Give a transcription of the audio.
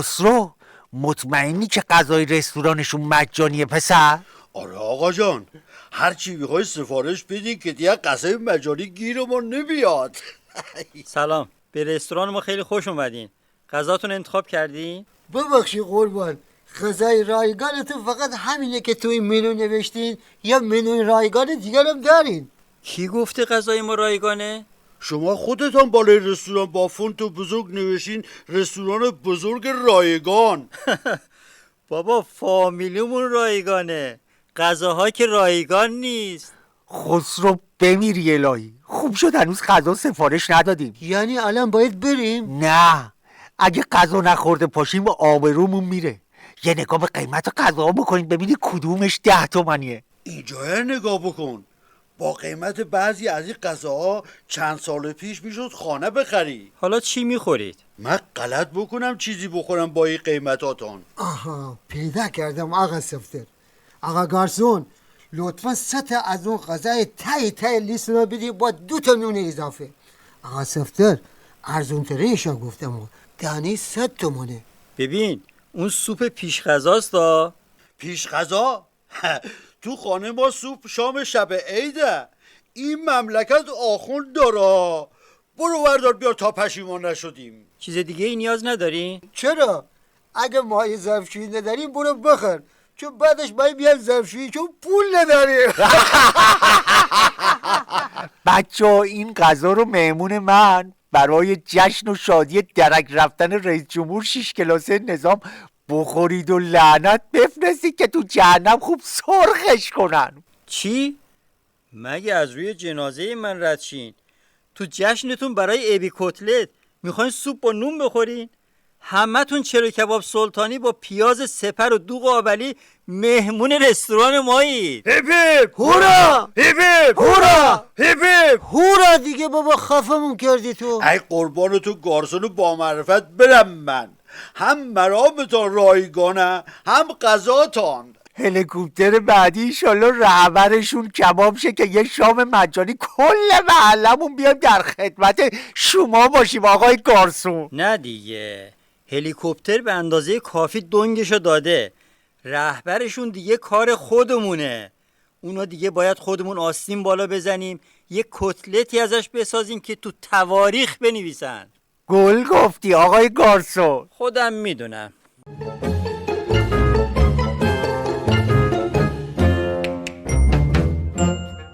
خسرو، مطمئنی که غذای رستورانشون مجانیه پسر؟ آره آقا جان، هر چی میخوای سفارش بدین که دیگه غذای مجانی گیر ما نمیاد. سلام، به رستوران ما خیلی خوش اومدین. غذاتون انتخاب کردی؟ ببخشی قربان، غذای رایگانتون فقط همینه که توی منو نوشتین یا منوی رایگان دیگر هم دارین؟ کی گفته غذای ما رایگانه؟ شما خودتان بالای رستوران با فونت بزرگ نوشین رستوران بزرگ رایگان. بابا فامیلیمون رایگانه، غذاها که رایگان نیست. خسرو بمیری الهی، خوب شد هنوز غذا سفارش ندادیم. یعنی الان باید بریم؟ نه، اگه غذا نخورده پاشیم آبرومون میره. یه نگاه به قیمت غذا بکنید ببینید کدومش 10 تومنیه. اینجا نگاه بکن، با قیمت بعضی از این غذاها چند سال پیش میشد خانه بخری. حالا چی میخورید؟ من غلط بکنم چیزی بخورم با این قیمتاتون؟ آها، پیدا کردم آقا سفتر. آقا گارسون، لطفا 3 تا از اون غذای ته لیست رو بدی با 2 تا نون اضافه. آقا سفتر، ارزون ترینشو گفتم، دانی 100 تومنه. ببین اون سوپ پیش غذاست دا. پیش غذا؟ تو خانه ما سوپ شام شب عیده. این مملکت آخوند داره. برو وردار بیار تا پشیمان نشدیم. چیز دیگه ای نیاز نداری؟ چرا؟ اگه ماهی ظرفشویی نداریم برو بخر، چون بعدش باید بیان ظرفشویی چون پول نداریم. بچه این غذا رو مهمون من برای جشن و شادی درک رفتن رئیس جمهور 6 کلاسه نظام بخورید و لعنت بفرستید که تو جهنم خوب سرخش کنن. چی؟ مگه از روی جنازه من رد شین؟ تو جشنتون برای ابی کتلت میخواین سوپ با نون بخورین؟ همتون چلو کباب سلطانی با پیاز سپر و دوغ آبلی مهمون رستوران مایید. هیپ هیپ هورا! هیپ هیپ هورا! هیپ هیپ. هورا دیگه بابا، خفمون کردی تو. ای قربان تو گارسون با معرفت برم من. هم مرامتان رایگانه هم غذاتان. هلیکوپتر بعدی ایشالله رهبرشون کباب شه که یه شام مجانی کل محلمون بیام در خدمت شما باشیم آقای گارسون. نه دیگه، هلیکوپتر به اندازه کافی دنگشو داده، رهبرشون دیگه کار خودمونه. اونا دیگه باید خودمون آستین بالا بزنیم، یه کتلتی ازش بسازیم که تو تواریخ بنویسن. گل گفتی آقای گارسون. خودم میدونم.